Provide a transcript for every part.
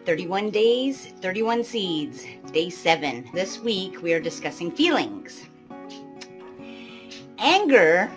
31 days, 31 seeds, day 7. This week we are discussing feelings. Anger,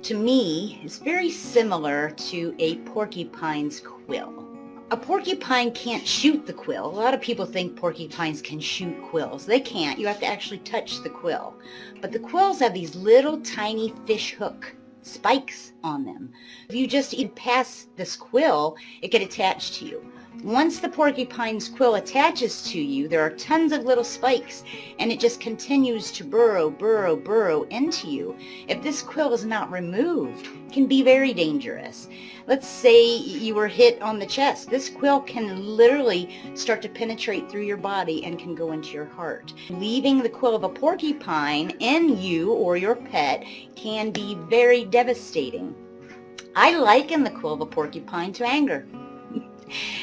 to me, is very similar to a porcupine's quill. A porcupine can't shoot the quill. A lot of people think porcupines can shoot quills. They can't. You have to actually touch the quill. But the quills have these little tiny fish hook spikes on them. If you just eat past this quill, it can attach to you. Once the porcupine's quill attaches to you, there are tons of little spikes, and it just continues to burrow into you. If this quill is not removed, it can be very dangerous. Let's say you were hit on the chest. This quill can literally start to penetrate through your body and can go into your heart. Leaving the quill of a porcupine in you or your pet can be very devastating. I liken the quill of a porcupine to anger.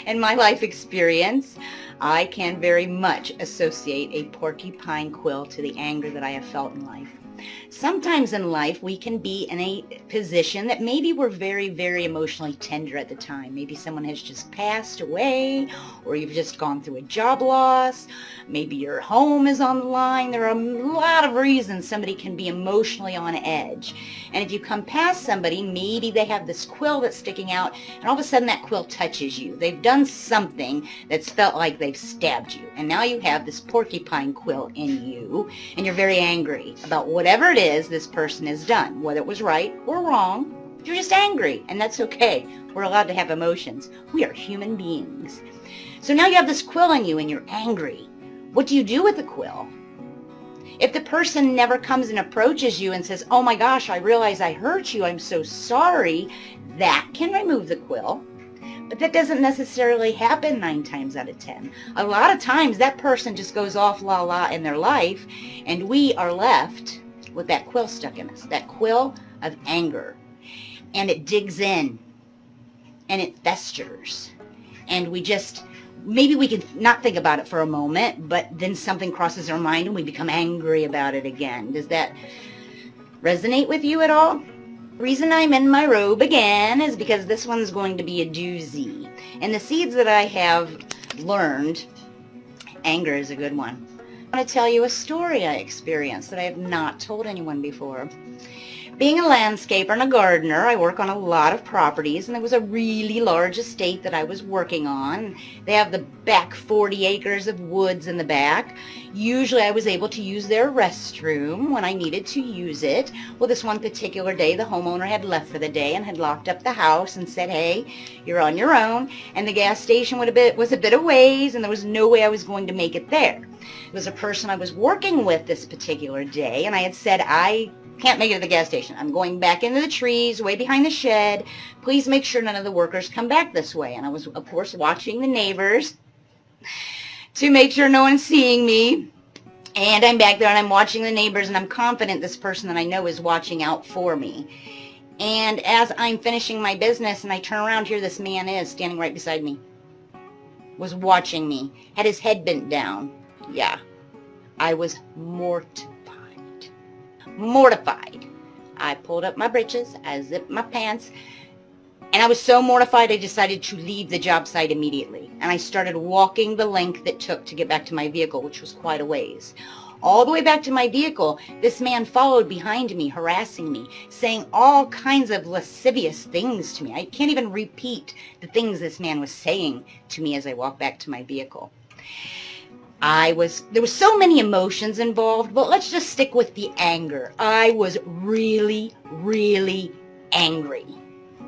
In my life experience, I can very much associate a porcupine quill to the anger that I have felt in life. Sometimes in life we can be in a position that maybe we're very emotionally tender at the time. Maybe someone has just passed away, or you've just gone through a job loss. Maybe your home is on the line. There are a lot of reasons somebody can be emotionally on edge. And if you come past somebody, maybe they have this quill that's sticking out, and all of a sudden that quill touches you. They've done something that's felt like they've stabbed you, and now you have this porcupine quill in you, and you're very angry about whatever it is this person has done, whether it was right or wrong. You're just angry, and that's okay. We're allowed to have emotions. We are human beings. So now you have this quill in you and you're angry. What do you do with the quill? If the person never comes and approaches you and says, "Oh my gosh, I realize I hurt you, I'm so sorry," that can remove the quill. But that doesn't necessarily happen 9 times out of 10. A lot of times that person just goes off la in their life, and we are left with that quill stuck in us, that quill of anger. And it digs in, and it festers. And maybe we can not think about it for a moment, but then something crosses our mind and we become angry about it again. Does that resonate with you at all? The reason I'm in my robe again is because this one's going to be a doozy. And the seeds that I have learned, anger is a good one. I want to tell you a story I experienced that I have not told anyone before. Being a landscaper and a gardener, I work on a lot of properties, and there was a really large estate that I was working on. They have the back 40 acres of woods in the back. Usually I was able to use their restroom when I needed to use it. Well, this one particular day, the homeowner had left for the day and had locked up the house and said, "Hey, you're on your own." And the gas station was a bit of ways, and there was no way I was going to make it there. It was a person I was working with this particular day, and I had said, "I can't make it to the gas station. I'm going back into the trees way behind the shed. Please make sure none of the workers come back this way." And I was, of course, watching the neighbors to make sure no one's seeing me. And I'm back there and I'm watching the neighbors, and I'm confident this person that I know is watching out for me. And as I'm finishing my business and I turn around, here this man is standing right beside me, was watching me, had his head bent down. Yeah, I was mortified. I pulled up my britches, I zipped my pants, and I was so mortified I decided to leave the job site immediately. And I started walking the length it took to get back to my vehicle, which was quite a ways. All the way back to my vehicle, this man followed behind me, harassing me, saying all kinds of lascivious things to me. I can't even repeat the things this man was saying to me as I walked back to my vehicle. There were so many emotions involved, but let's just stick with the anger. I was really angry,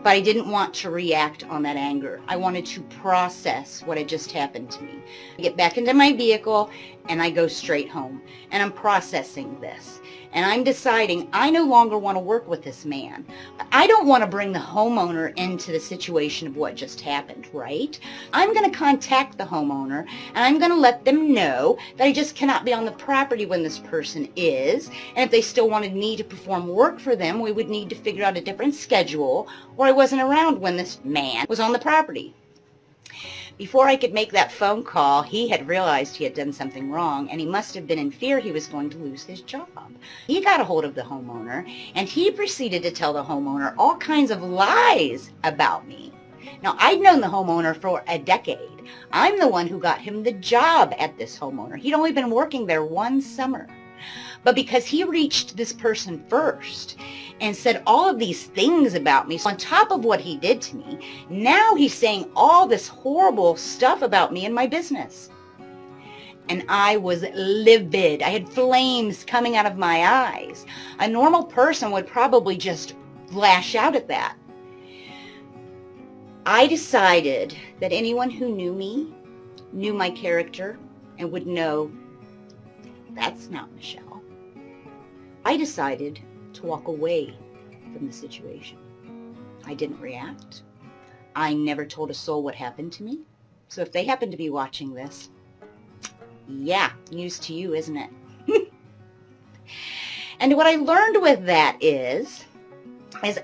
but I didn't want to react on that anger. I wanted to process what had just happened to me. I get back into my vehicle and I go straight home, and I'm processing this. And I'm deciding I no longer want to work with this man. I don't want to bring the homeowner into the situation of what just happened, right? I'm going to contact the homeowner, and I'm going to let them know that I just cannot be on the property when this person is. And if they still wanted me to perform work for them, we would need to figure out a different schedule, or I wasn't around when this man was on the property. Before I could make that phone call, he had realized he had done something wrong, and he must have been in fear he was going to lose his job. He got a hold of the homeowner, and he proceeded to tell the homeowner all kinds of lies about me. Now, I'd known the homeowner for a decade. I'm the one who got him the job at this homeowner. He'd only been working there one summer. But because he reached this person first and said all of these things about me, so on top of what he did to me, now he's saying all this horrible stuff about me and my business. And I was livid. I had flames coming out of my eyes. A normal person would probably just lash out at that. I decided that anyone who knew me, knew my character, and would know that's not Michelle. I decided to walk away from the situation. I didn't react. I never told a soul what happened to me. So if they happen to be watching this, yeah, news to you, isn't it? And what I learned with that is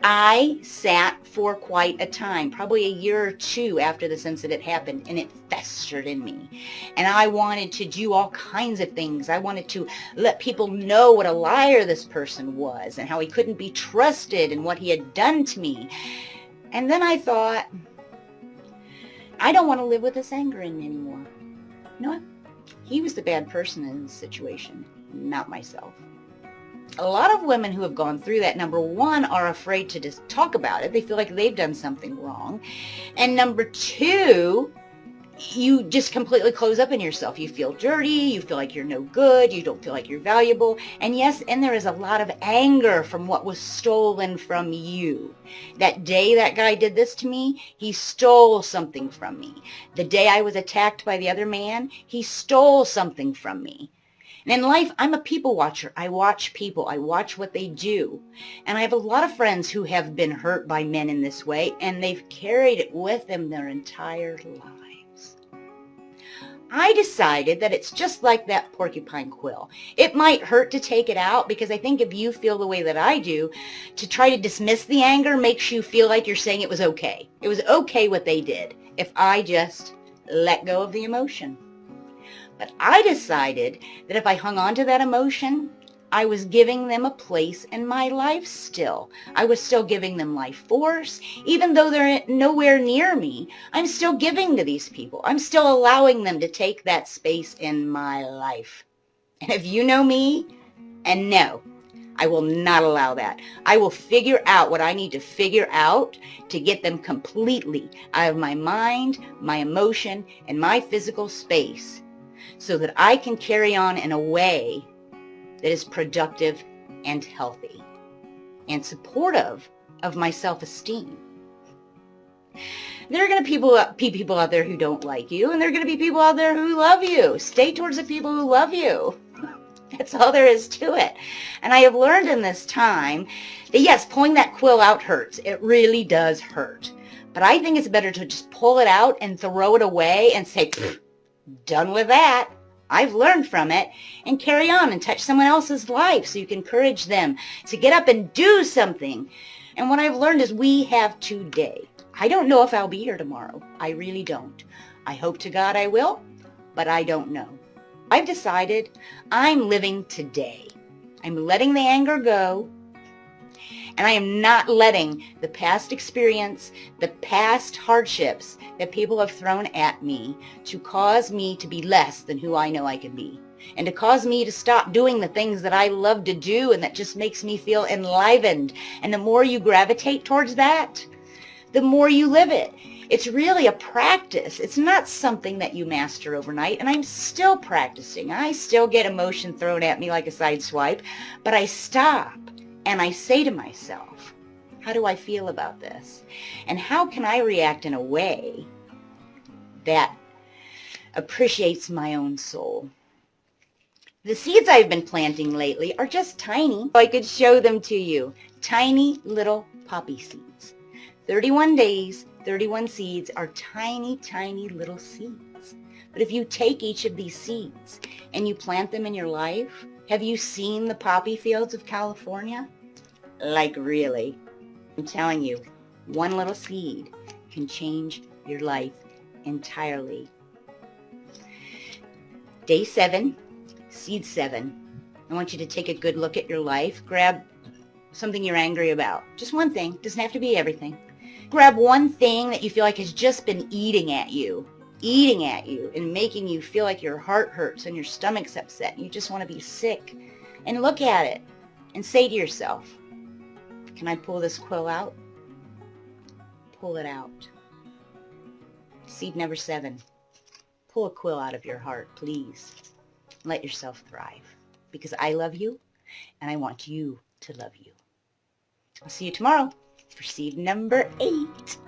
I sat for quite a time, probably a year or two after this incident happened, and it festered in me. And I wanted to do all kinds of things. I wanted to let people know what a liar this person was and how he couldn't be trusted and what he had done to me. And then I thought, I don't want to live with this anger in me anymore. You know what? He was the bad person in this situation, not myself. A lot of women who have gone through that, number one, are afraid to just talk about it. They feel like they've done something wrong. And number two, you just completely close up in yourself. You feel dirty. You feel like you're no good. You don't feel like you're valuable. And yes, and there is a lot of anger from what was stolen from you. That day that guy did this to me, he stole something from me. The day I was attacked by the other man, he stole something from me. And in life, I'm a people watcher. I watch people. I watch what they do. And I have a lot of friends who have been hurt by men in this way, and they've carried it with them their entire lives. I decided that it's just like that porcupine quill. It might hurt to take it out, because I think if you feel the way that I do, to try to dismiss the anger makes you feel like you're saying it was okay. It was okay what they did if I just let go of the emotion. But I decided that if I hung on to that emotion, I was giving them a place in my life still. I was still giving them life force. Even though they're nowhere near me, I'm still giving to these people. I'm still allowing them to take that space in my life. And if you know me, and no, I will not allow that. I will figure out what I need to figure out to get them completely out of my mind, my emotion, and my physical space, so that I can carry on in a way that is productive and healthy and supportive of my self-esteem. There are going to be people out there who don't like you, and there are going to be people out there who love you. Stay towards the people who love you. That's all there is to it. And I have learned in this time that yes, pulling that quill out hurts. It really does hurt. But I think it's better to just pull it out and throw it away and say, done with that. I've learned from it, and carry on and touch someone else's life so you can encourage them to get up and do something. And what I've learned is we have today. I don't know if I'll be here tomorrow. I really don't. I hope to God I will, but I don't know. I've decided I'm living today. I'm letting the anger go. And I am not letting the past experience, the past hardships that people have thrown at me to cause me to be less than who I know I can be. And to cause me to stop doing the things that I love to do and that just makes me feel enlivened. And the more you gravitate towards that, the more you live it. It's really a practice. It's not something that you master overnight. And I'm still practicing. I still get emotion thrown at me like a sideswipe, but I stop. And I say to myself, how do I feel about this? And how can I react in a way that appreciates my own soul? The seeds I've been planting lately are just tiny. I could show them to you. Tiny little poppy seeds. 31 days, 31 seeds are tiny, tiny little seeds. But if you take each of these seeds and you plant them in your life, have you seen the poppy fields of California? Like really. I'm telling you, one little seed can change your life entirely. Day 7, seed 7. I want you to take a good look at your life. Grab something you're angry about. Just one thing. Doesn't have to be everything. Grab one thing that you feel like has just been eating at you and making you feel like your heart hurts and your stomach's upset and you just want to be sick, and look at it and say to yourself, can I pull this quill out? Pull it out. Seed number 7. Pull a quill out of your heart, please. Let yourself thrive, because I love you and I want you to love you. I'll see you tomorrow for seed number 8.